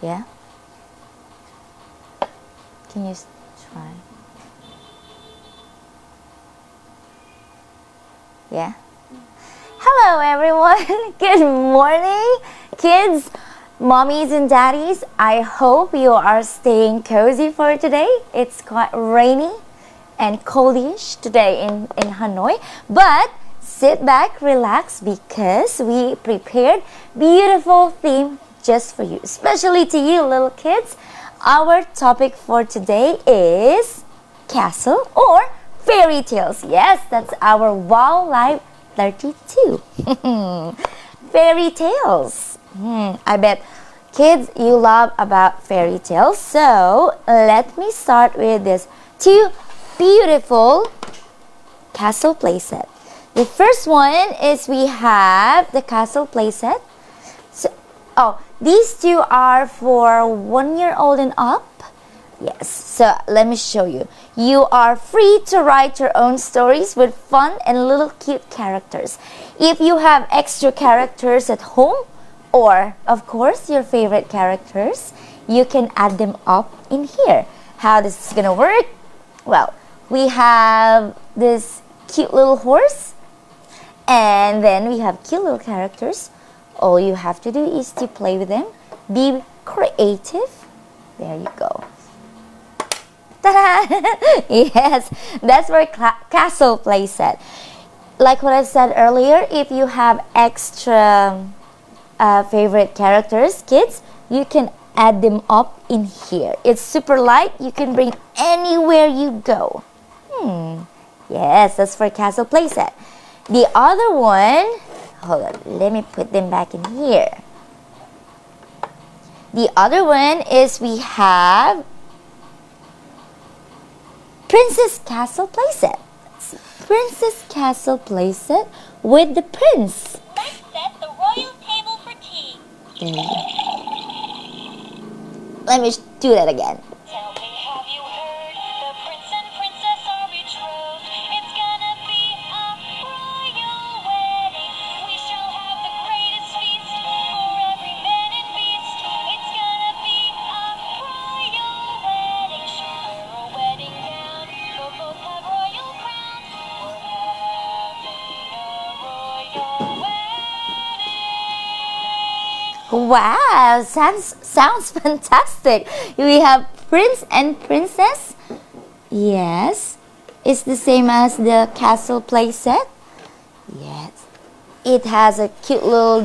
Yeah? Can you try? Yeah? Hello everyone! Good morning, kids, mommies and daddies. I hope you are staying cozy for today. It's quite rainy and coldish today in Hanoi. But sit back, relax, because we prepared beautiful theme just for you. Especially to you little kids. Our topic for today is castle or fairy tales. Yes, that's our WowLive 32. Fairy tales. I bet kids you love about fairy tales. So let me start with this two beautiful castle playset. The first one is we have the castle playset. So, these two are for 1 year old and up. Yes, so let me show you. You are free to write your own stories with fun and little cute characters. If you have extra characters at home, or of course your favorite characters, you can add them up in here. How this is gonna work? Well, we have this cute little horse, and then we have cute little characters. All you have to do is to play with them. Be creative. There you go. Ta-da! Yes, that's for castle playset. Like what I said earlier, if you have extra favorite characters, kids, you can add them up in here. It's super light. You can bring anywhere you go. Yes, that's for castle playset. The other one, hold on, let me put them back in here. The other one is we have Princess Castle playset. Princess Castle playset with the prince. Let's set the royal table for tea. There you go. Let me do that again. Tell me, have you heard? The prince and princess are betrothed. It's gonna be a royal wedding. We shall have the greatest feast for every man and beast. It's gonna be a royal wedding. She'll wear a wedding gown. They'll both have royal crowns. We're having a royal wedding. Wow, sounds fantastic. We have prince and princess. Yes, it's the same as the castle playset. Yes, it has a cute little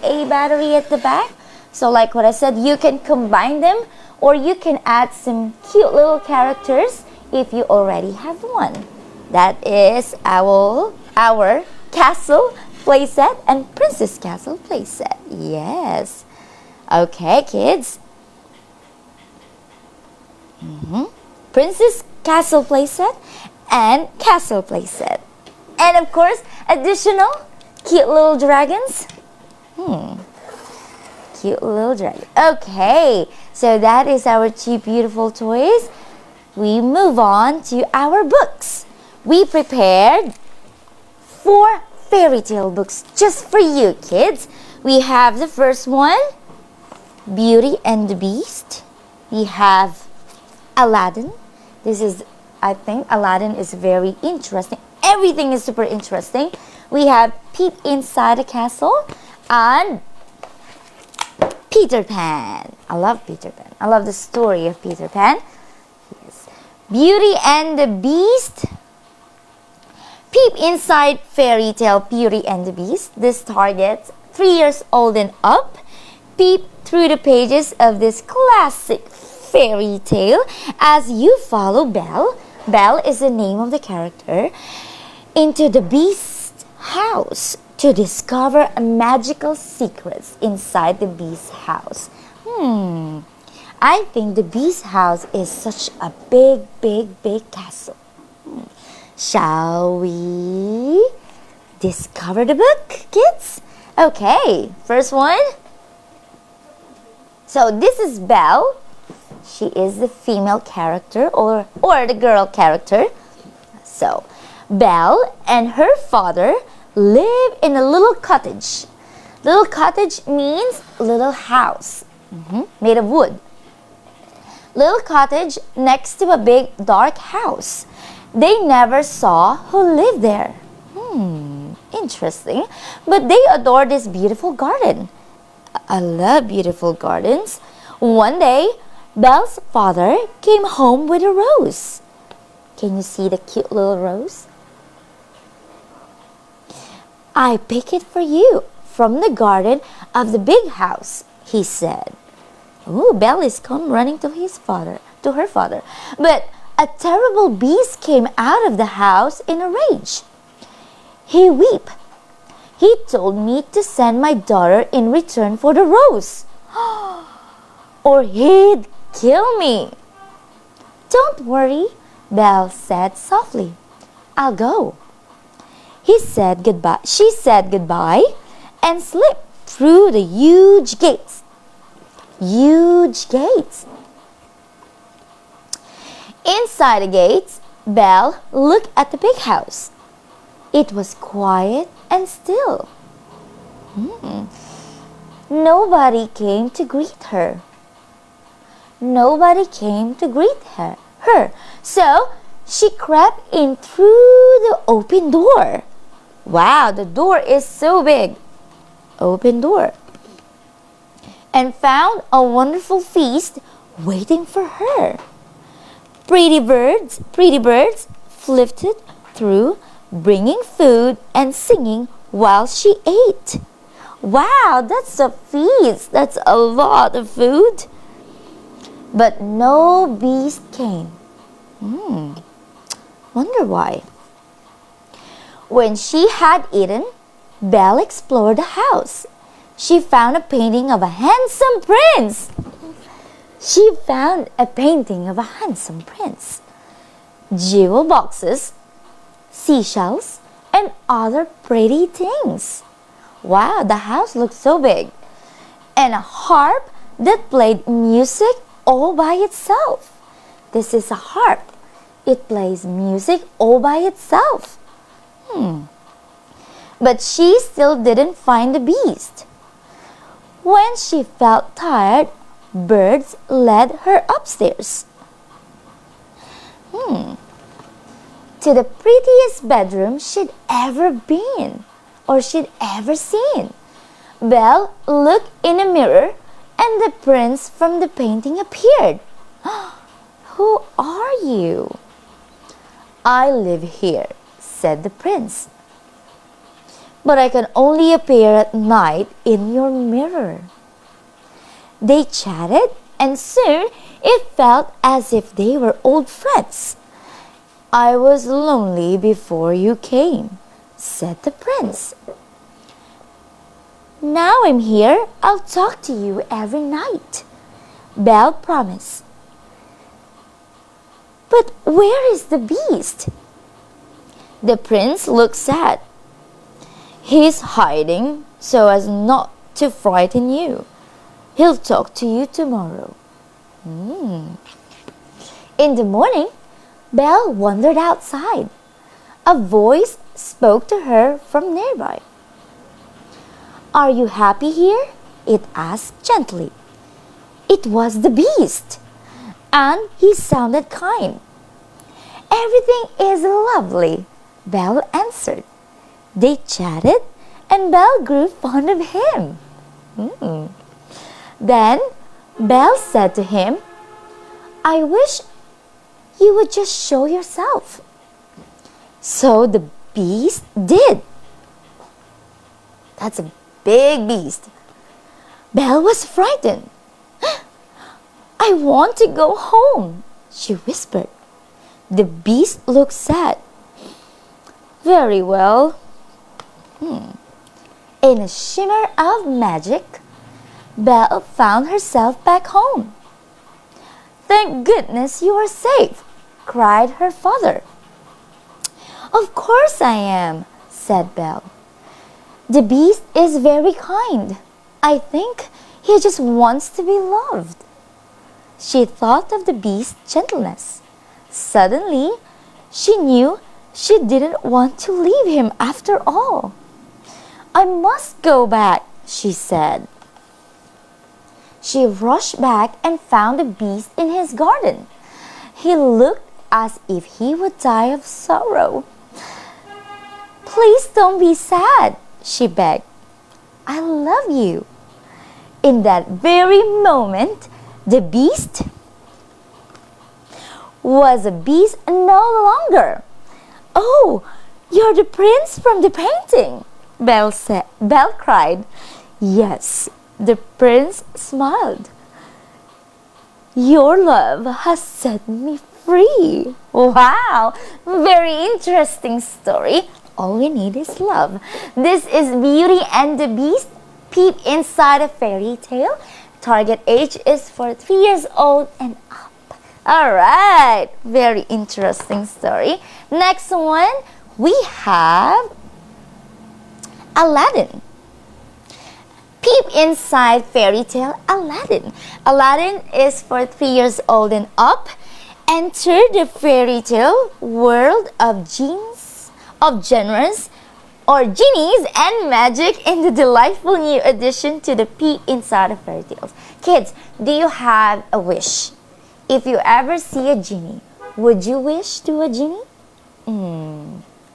AA battery at the back. So like what I said, you can combine them, or you can add some cute little characters if you already have one. That is our castle playset and princess castle playset. Yes. Okay, kids. Princess castle playset and castle playset. And of course, additional cute little dragons. Cute little dragon. Okay, so that is our two beautiful toys. We move on to our books. We prepared 4 fairy tale books just for you, kids. We have the first one, Beauty and the Beast. We have Aladdin. This is, I think Aladdin is very interesting. Everything is super interesting. We have Peep Inside a Castle and Peter Pan. I love Peter Pan. I love the story of Peter Pan. Yes. Beauty and the Beast. Peep Inside Fairy Tale Beauty and the Beast. This targets 3 years old and up. Peep through the pages of this classic fairy tale as you follow Belle. Belle is the name of the character. Into the Beast's house to discover magical secrets inside the Beast's house. I think the Beast's house is such a big castle. Shall we discover the book, kids? Okay, first one. So this is Belle. She is the female character or the girl character. So Belle and her father live in a little cottage. Little cottage means little house. Made of wood. Little cottage next to a big dark house. They never saw who lived there. Interesting. But they adore this beautiful garden. I love beautiful gardens. One day, Belle's father came home with a rose. Can you see the cute little rose? I pick it for you from the garden of the big house, he said. Ooh, Belle is come running to her father. But a terrible beast came out of the house in a rage. He wept. He told me to send my daughter in return for the rose, or he'd kill me. Don't worry, Belle said softly. I'll go. She said goodbye and slipped through the huge gates. Inside the gates, Belle looked at the big house. It was quiet and still. Nobody came to greet her. So she crept in through the open door. Wow, the door is so big. Open door. And found a wonderful feast waiting for her. Pretty birds flitted through, bringing food and singing while she ate. Wow, that's a feast. That's a lot of food. But no beast came. Wonder why. When she had eaten, Belle explored the house. She found a painting of a handsome prince. Jewel boxes, seashells, and other pretty things. Wow, the house looked so big. And a harp that played music all by itself. This is a harp. It plays music all by itself. But she still didn't find the beast. When she felt tired, birds led her upstairs. To the prettiest bedroom she'd ever been or she'd ever seen. Belle looked in a mirror and the prince from the painting appeared. Who are you? I live here, said the prince. But I can only appear at night in your mirror. They chatted and soon it felt as if they were old friends. I was lonely before you came, said the prince. Now I'm here, I'll talk to you every night, Belle promised. But where is the beast? The prince looked sad. He's hiding so as not to frighten you. He'll talk to you tomorrow. In the morning, Belle wandered outside. A voice spoke to her from nearby. Are you happy here? It asked gently. It was the beast, and he sounded kind. Everything is lovely, Belle answered. They chatted, and Belle grew fond of him. Then Belle said to him, I wish you would just show yourself. So the beast did. That's a big beast. Belle was frightened. I want to go home, she whispered. The beast looked sad. Very well. In a shimmer of magic, Belle found herself back home. Thank goodness you are safe, cried her father. Of course I am, said Belle. The beast is very kind. I think he just wants to be loved. She thought of the beast's gentleness. Suddenly, she knew she didn't want to leave him after all. I must go back, she said. She rushed back and found the beast in his garden. He looked as if he would die of sorrow. "Please don't be sad," she begged. "I love you." In that very moment, the beast was a beast no longer. "Oh, you're the prince from the painting," Belle cried. "Yes," the prince smiled. "Your love has set me free." Wow, very interesting story. All we need is love. This is Beauty and the Beast. Peep inside a fairy tale. Target age is for 3 years old and up. Alright, very interesting story. Next one, we have Aladdin. Peep inside fairy tale Aladdin. Aladdin is for 3 years old and up. Enter the fairy tale world of genies and magic in the delightful new addition to the Peep inside of fairy tales. Kids, do you have a wish? If you ever see a genie, would you wish to a genie?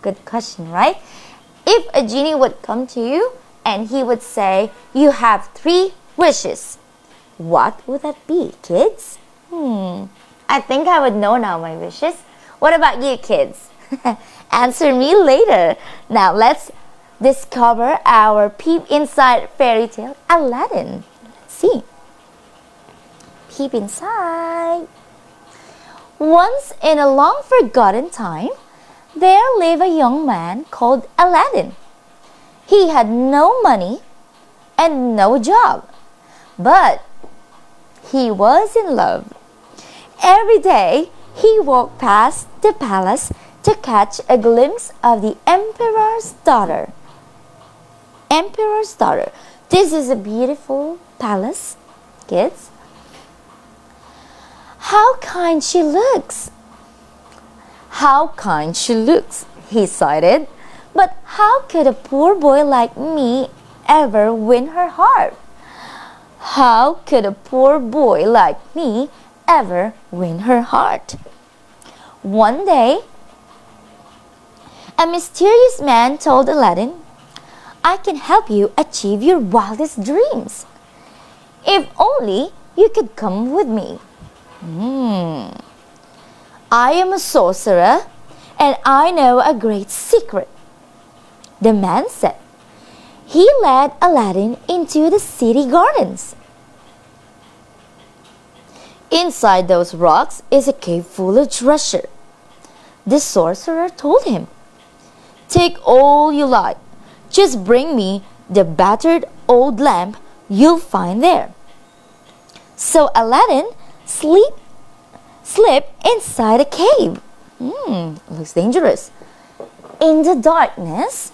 Good question, right? If a genie would come to you and he would say, you have 3 wishes, what would that be, kids? I think I would know now my wishes. What about you, kids? Answer me later. Now let's discover our Peep inside fairy tale Aladdin. Let's see. Peep inside. Once in a long forgotten time, there lived a young man called Aladdin. He had no money and no job, but he was in love. Every day, he walked past the palace to catch a glimpse of the emperor's daughter. Emperor's daughter. This is a beautiful palace, kids. How kind she looks. How kind she looks, he sighed. But how could a poor boy like me ever win her heart? How could a poor boy like me ever win her heart? One day, a mysterious man told Aladdin, I can help you achieve your wildest dreams. If only you could come with me. I am a sorcerer and I know a great secret, the man said. He led Aladdin into the city gardens. Inside those rocks is a cave full of treasure. The sorcerer told him, take all you like. Just bring me the battered old lamp you'll find there. So Aladdin slipped inside a cave. Looks dangerous. In the darkness,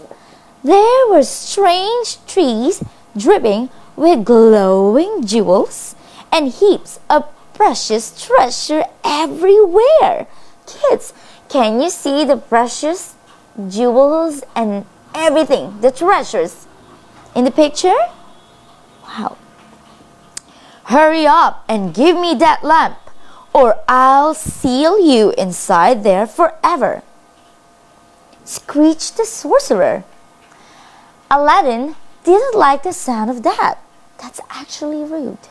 there were strange trees dripping with glowing jewels and heaps of precious treasure everywhere. Kids, can you see the precious jewels and everything, the treasures in the picture? Wow. Hurry up and give me that lamp, or I'll seal you inside there forever, screeched the sorcerer. Aladdin didn't like the sound of that. That's actually rude.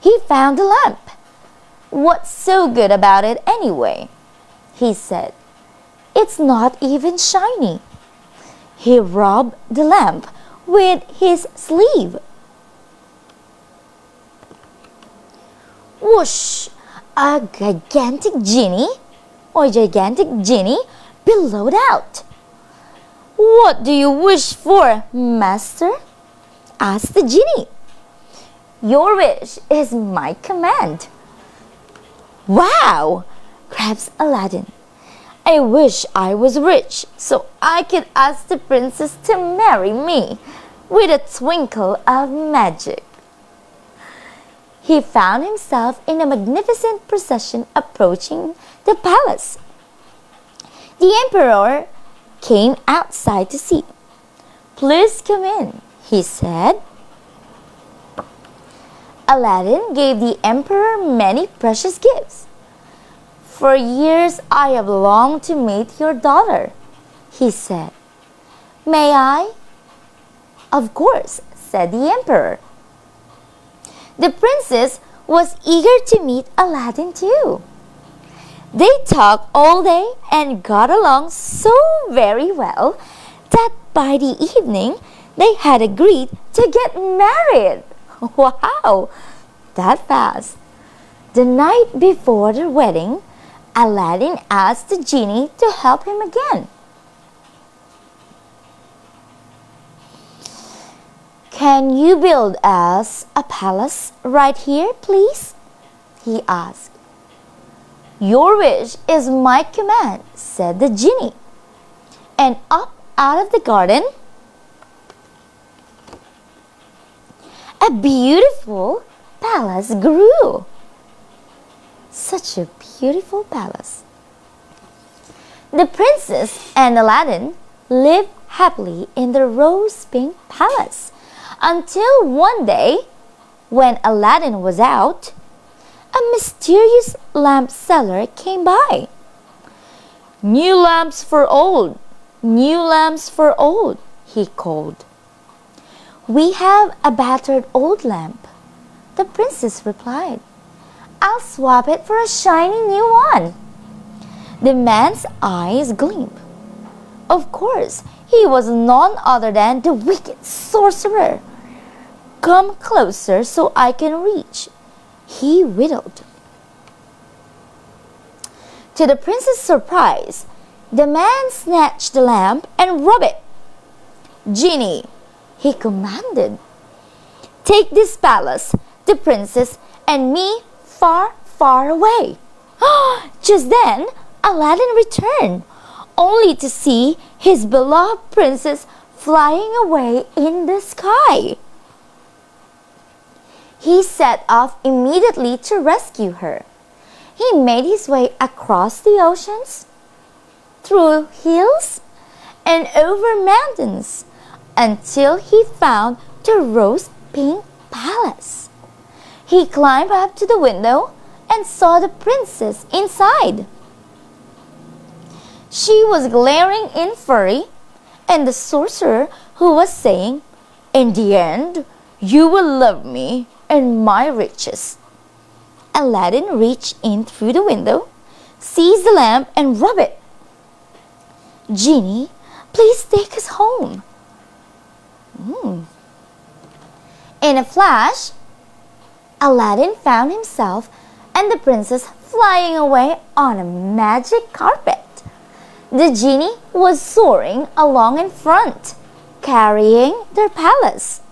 He found the lamp. What's so good about it anyway? He said. It's not even shiny. He rubbed the lamp with his sleeve. Whoosh! A gigantic genie billowed out. What do you wish for, master? Asked the genie. Your wish is my command. Wow! Craps Aladdin. I wish I was rich so I could ask the princess to marry me with a twinkle of magic. He found himself in a magnificent procession approaching the palace. The emperor came outside to see. Please come in, he said. Aladdin gave the emperor many precious gifts. For years I have longed to meet your daughter, he said. May I? Of course, said the emperor. The princess was eager to meet Aladdin too. They talked all day and got along so very well that by the evening they had agreed to get married. Wow, that fast. The night before the wedding, Aladdin asked the genie to help him again. Can you build us a palace right here, please? He asked. Your wish is my command, said the genie. And up out of the garden, a beautiful palace grew. Such a beautiful palace. The princess and Aladdin lived happily in the rose pink palace until one day, when Aladdin was out, a mysterious lamp seller came by. New lamps for old, new lamps for old, he called. We have a battered old lamp, the princess replied. I'll swap it for a shiny new one. The man's eyes gleamed. Of course, he was none other than the wicked sorcerer. Come closer so I can reach, he wheedled. To the princess' surprise, the man snatched the lamp and rubbed it. Genie, he commanded, take this palace, the princess, and me far, far away. Just then, Aladdin returned, only to see his beloved princess flying away in the sky. He set off immediately to rescue her. He made his way across the oceans, through hills, and over mountains, until he found the rose pink palace. He climbed up to the window and saw the princess inside. She was glaring in fury, and the sorcerer who was saying, in the end, you will love me and my riches. Aladdin reached in through the window, seized the lamp and rubbed it. Genie, please take us home. In a flash, Aladdin found himself and the princess flying away on a magic carpet. The genie was soaring along in front, carrying their palace.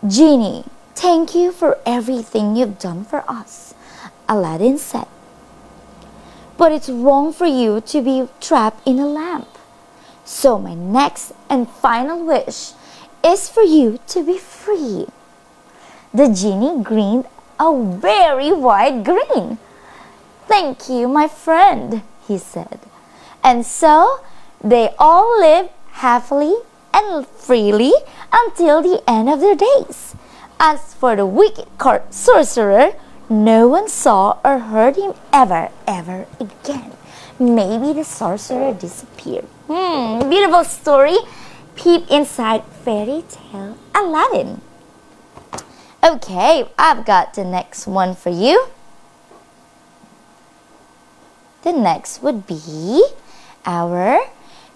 Genie, thank you for everything you've done for us, Aladdin said. But it's wrong for you to be trapped in a lamp. So my next and final wish is for you to be free. The genie grinned a very wide grin. Thank you, my friend, he said. And so they all lived happily and freely until the end of their days. As for the wicked court sorcerer, no one saw or heard him ever again. Maybe the sorcerer disappeared. Beautiful story. Peep inside fairy tale Aladdin. Okay, I've got the next one for you. The next would be our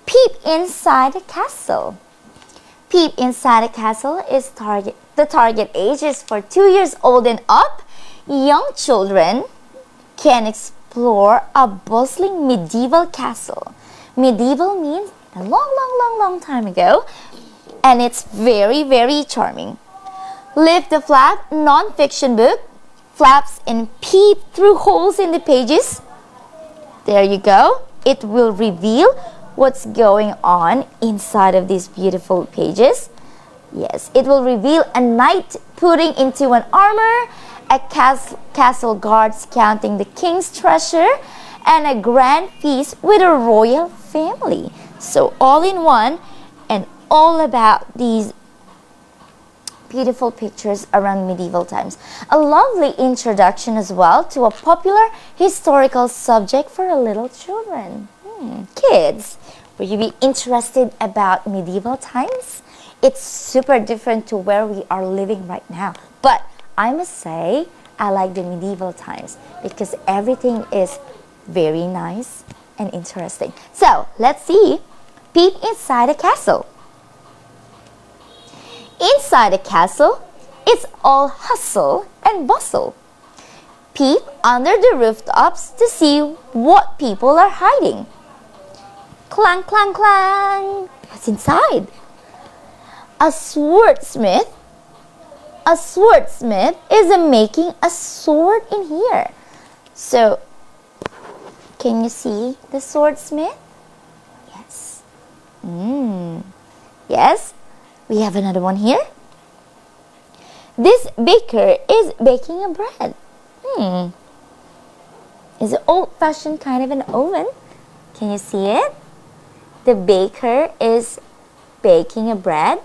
Peep Inside a Castle. Peep Inside a Castle is the target age is for 2 years old and up. Young children can explore a bustling medieval castle. Medieval means a long time ago, and it's very charming. Lift the flap non-fiction book, flaps and peep through holes in the pages. There you go. It will reveal what's going on inside of these beautiful pages. Yes, it will reveal a knight putting into an armor, a castle guards counting the king's treasure, and a grand feast with a royal family. So all in one and all about these beautiful pictures around medieval times. A lovely introduction as well to a popular historical subject for little children. Kids, will you be interested about medieval times? It's super different to where we are living right now. But I must say, I like the medieval times because everything is very nice and interesting. So, let's see. Peep inside a castle. Inside a castle, it's all hustle and bustle. Peep under the rooftops to see what people are hiding. Clang, clang, clang. What's inside? A swordsmith is making a sword in here. So, can you see the swordsmith? Yes. Yes. We have another one here. This baker is baking a bread. It's an old-fashioned kind of an oven. Can you see it? The baker is baking a bread.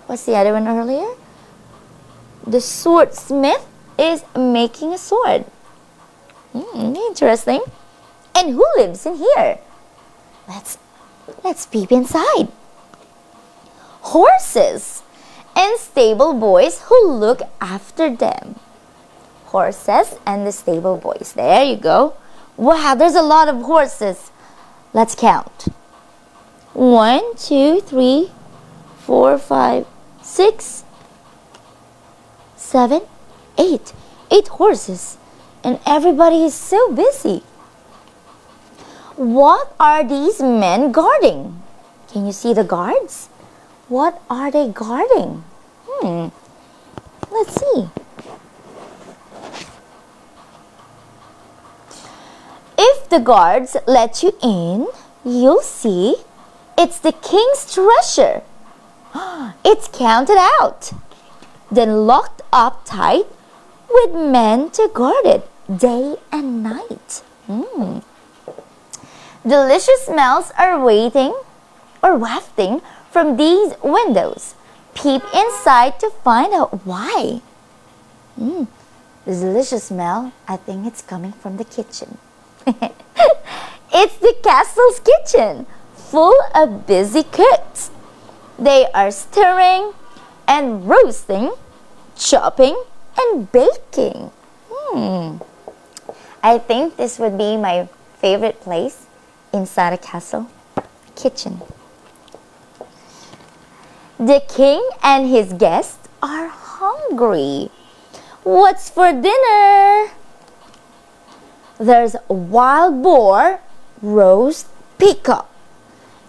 What's the other one earlier? The swordsmith is making a sword. Interesting. And who lives in here? Let's peep inside. Horses and stable boys who look after them. Horses and the stable boys. There you go. Wow, there's a lot of horses. Let's count. 1, 2, 3, 4, 5, 6, 7, 8. 8 horses. And everybody is so busy. What are these men guarding? Can you see the guards? What are they guarding? Let's see. If the guards let you in, you'll see it's the king's treasure. It's counted out, then locked up tight with men to guard it day and night. Delicious smells are wafting from these windows. Peep inside to find out why. The delicious smell, I think it's coming from the kitchen. It's the castle's kitchen, full of busy cooks. They are stirring and roasting, chopping and baking. I think this would be my favorite place inside a castle, kitchen. The king and his guests are hungry. What's for dinner? There's a wild boar, roast peacock,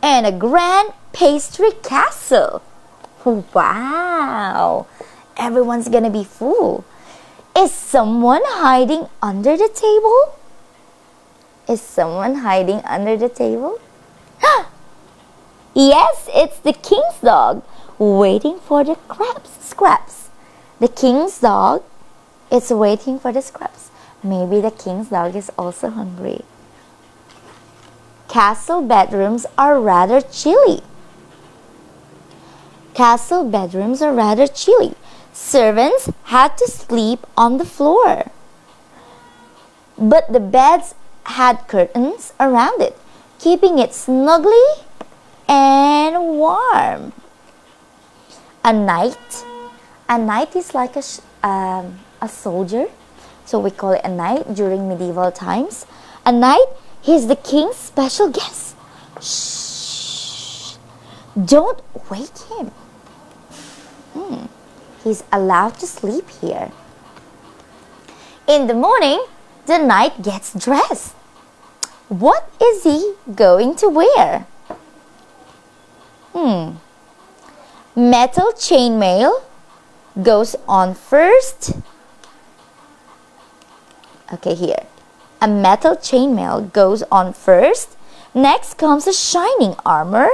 and a grand pastry castle. Wow! Everyone's gonna be full. Is someone hiding under the table? Is someone hiding under the table? Yes, it's the king's dog waiting for the scraps. The king's dog is waiting for the scraps. Maybe the king's dog is also hungry. Castle bedrooms are rather chilly. Castle bedrooms are rather chilly. Servants had to sleep on the floor. But the beds had curtains around it, keeping it snugly and warm. A knight is like a soldier, so we call it a knight during medieval times. A knight, he's the king's special guest. Shh! Don't wake him. He's allowed to sleep here. In the morning, the knight gets dressed. What is he going to wear? Metal chainmail goes on first. Okay, here. A metal chainmail goes on first. Next comes a shining armor.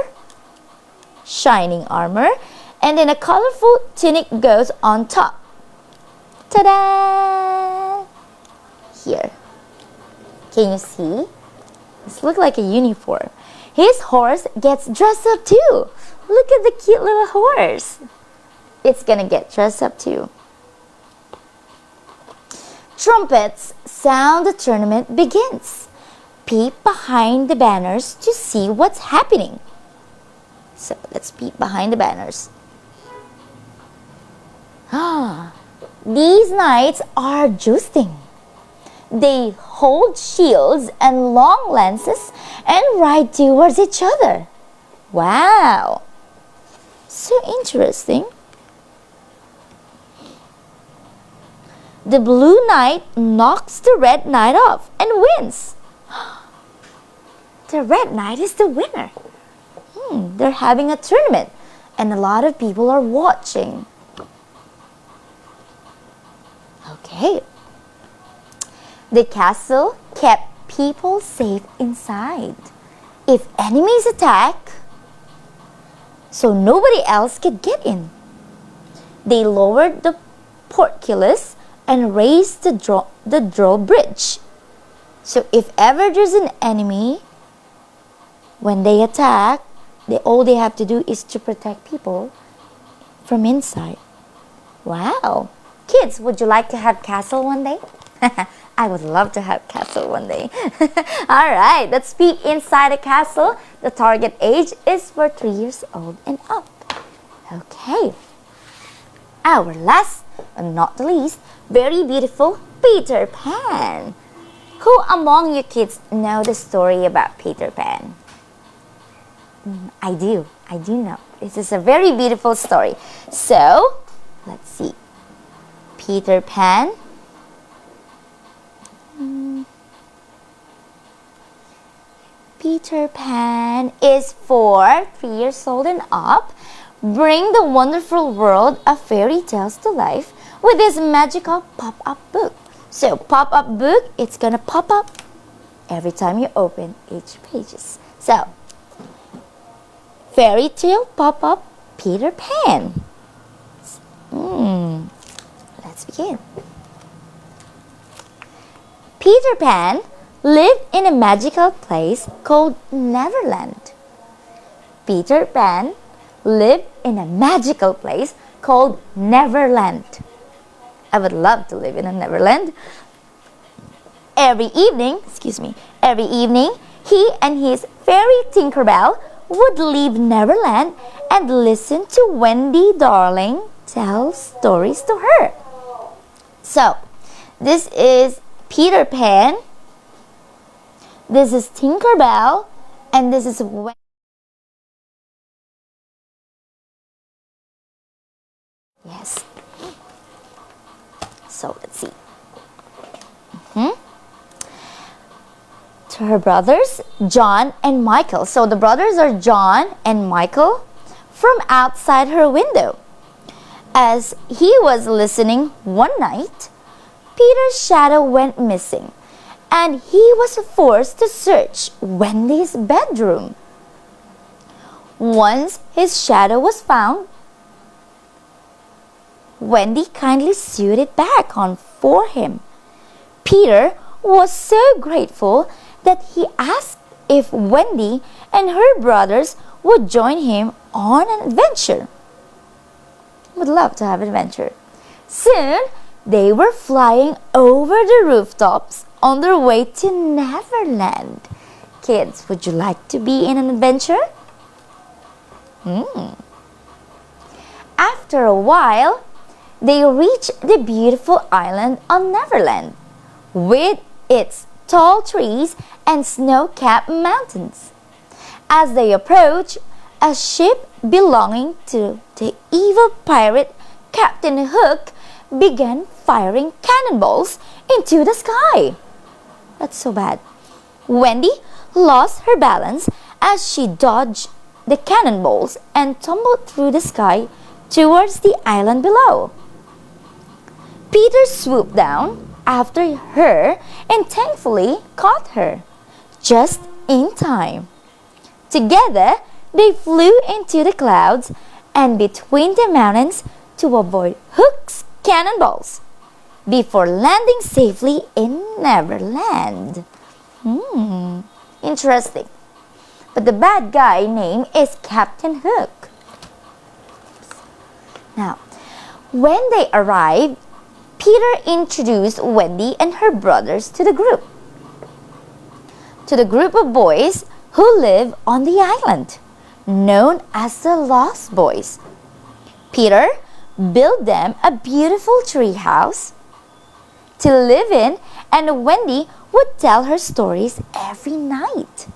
And then a colorful tunic goes on top. Ta-da! Here. Can you see? This looks like a uniform. His horse gets dressed up too. Look at the cute little horse. it's gonna get dressed up too. Trumpets sound, the tournament begins. Peep behind the banners to see what's happening. So let's peep behind the banners. These knights are jousting. They hold shields and long lances and ride towards each other. Wow! So interesting. The blue knight knocks the red knight off and wins. The red knight is the winner. They're having a tournament and a lot of people are watching. Okay. The castle kept people safe inside. If enemies attack, so nobody else could get in. They lowered the portcullis and raised the drawbridge. So if ever there's an enemy, when they attack, all they have to do is to protect people from inside. Wow. Kids, would you like to have castle one day? I would love to have castle one day. Alright, let's be inside a castle. The target age is for 3 years old and up. Okay. Our last, but not the least, very beautiful Peter Pan. Who among you kids know the story about Peter Pan? I do know. This is a very beautiful story. So, let's see. Peter Pan. Peter Pan is for 3 years old and up. Bring the wonderful world of fairy tales to life with this magical pop-up book. So, pop-up book, it's gonna pop up every time you open each pages. So, fairy tale pop-up Peter Pan. Let's begin. Peter Pan lived in a magical place called Neverland. Peter Pan lived in a magical place called Neverland. I would love to live in a Neverland. Every evening, he and his fairy Tinkerbell would leave Neverland and listen to Wendy Darling tell stories to her. So, this is Peter Pan, this is Tinkerbell, and this is Wendy. Yes. So, let's see. To her brothers, John and Michael. So, the brothers are John and Michael from outside her window. As he was listening one night, Peter's shadow went missing, and he was forced to search Wendy's bedroom. Once his shadow was found, Wendy kindly sewed it back on for him. Peter was so grateful that he asked if Wendy and her brothers would join him on an adventure. Would love to have an adventure. Soon, they were flying over the rooftops on their way to Neverland. Kids, would you like to be in an adventure? After a while, they reached the beautiful island on Neverland with its tall trees and snow-capped mountains. As they approached, a ship belonging to the evil pirate Captain Hook began firing cannonballs into the sky. That's so bad. Wendy lost her balance as she dodged the cannonballs and tumbled through the sky towards the island below. Peter swooped down after her and thankfully caught her just in time. Together, they flew into the clouds and between the mountains to avoid Hook's cannonballs before landing safely in Neverland. Interesting. But the bad guy name is Captain Hook. Now, When they arrived, Peter introduced Wendy and her brothers to the group of boys who live on the island, known as the Lost Boys. Peter built them a beautiful tree house to live in, and Wendy would tell her stories every night.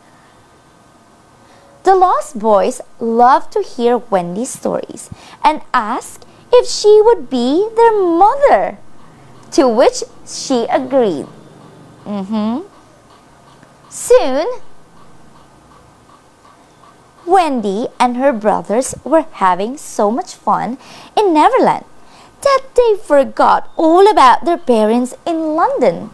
The Lost Boys loved to hear Wendy's stories and asked if she would be their mother, to which she agreed. Soon, Wendy and her brothers were having so much fun in Neverland that they forgot all about their parents in London.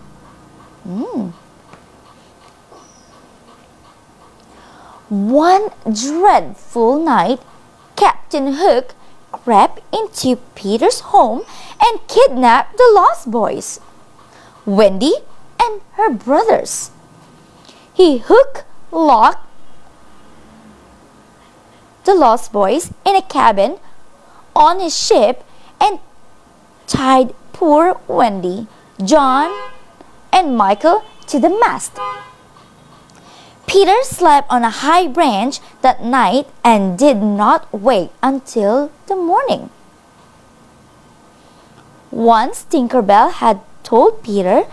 One dreadful night, Captain Hook crept into Peter's home and kidnapped the Lost Boys, Wendy and her brothers. He locked the Lost Boys in a cabin on his ship and tied poor Wendy, John, and Michael to the mast. Peter slept on a high branch that night and did not wake until the morning. Once Tinkerbell had told Peter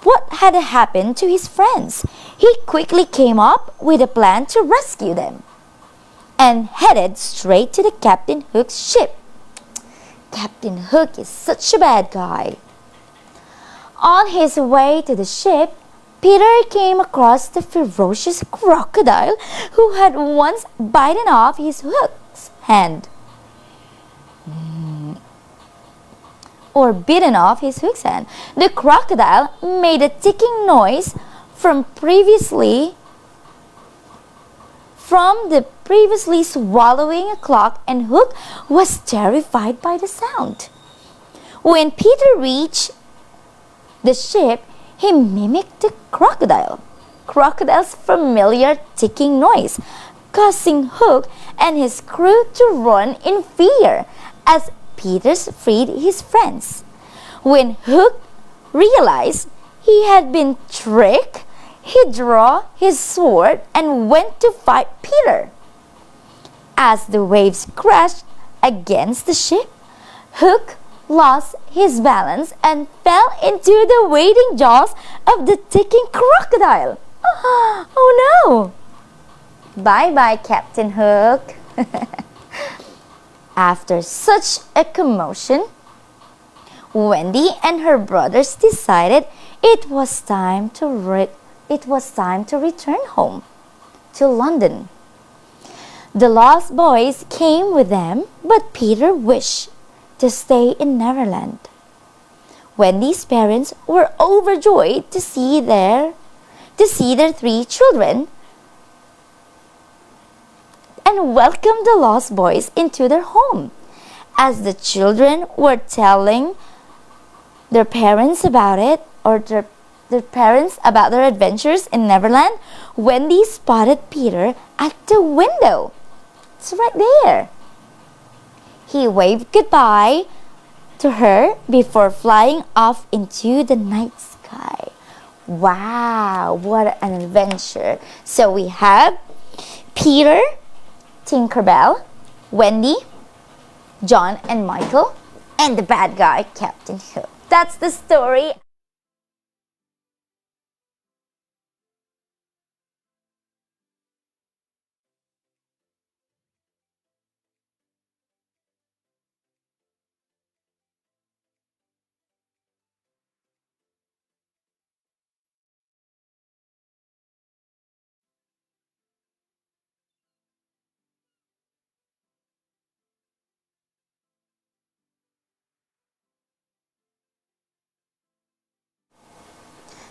what had happened to his friends, he quickly came up with a plan to rescue them and headed straight to the Captain Hook's ship. Captain Hook is such a bad guy. On his way to the ship, Peter came across the ferocious crocodile who had once bitten off his Hook's hand. Or bitten off his Hook's hand. The crocodile made a ticking noise from the previously swallowing a clock, and Hook was terrified by the sound. When Peter reached the ship, he mimicked the crocodile's familiar ticking noise, causing Hook and his crew to run in fear as Peter freed his friends. When Hook realized he had been tricked, he drew his sword and went to fight Peter. As the waves crashed against the ship, Hook lost his balance and fell into the waiting jaws of the ticking crocodile. Oh no! Bye-bye, Captain Hook. After such a commotion, Wendy and her brothers decided it was time to return home to London. The Lost Boys came with them, but Peter wished to stay in Neverland. Wendy's parents were overjoyed to see their 3 children and welcomed the Lost Boys into their home. As the children were telling their parents about it, or their parents about their adventures in Neverland, Wendy spotted Peter at the window. It's right there. He waved goodbye to her before flying off into the night sky. Wow, what an adventure. So we have Peter, Tinkerbell, Wendy, John and Michael, and the bad guy, Captain Hook. That's the story.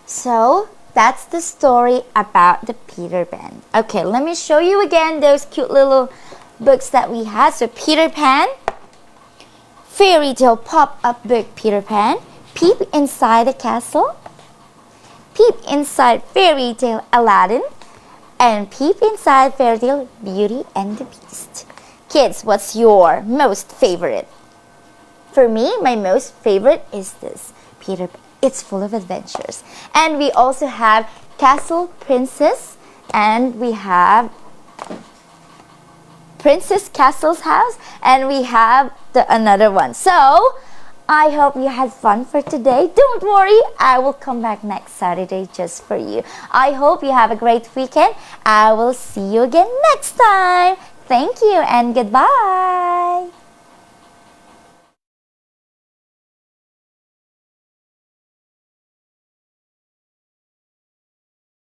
So that's the story about the Peter Pan. Okay, let me show you again those cute little books that we had. So Peter Pan, Fairy Tale Pop-Up Book Peter Pan, Peep Inside the Castle, Peep Inside Fairy Tale Aladdin, and Peep Inside Fairy Tale Beauty and the Beast. Kids, what's your most favorite? For me, my most favorite is this, Peter Pan. It's full of adventures. And we also have Castle Princess, and we have Princess Castle's House, and we have another one. So, I hope you had fun for today. Don't worry, I will come back next Saturday just for you. I hope you have a great weekend. I will see you again next time. Thank you and goodbye.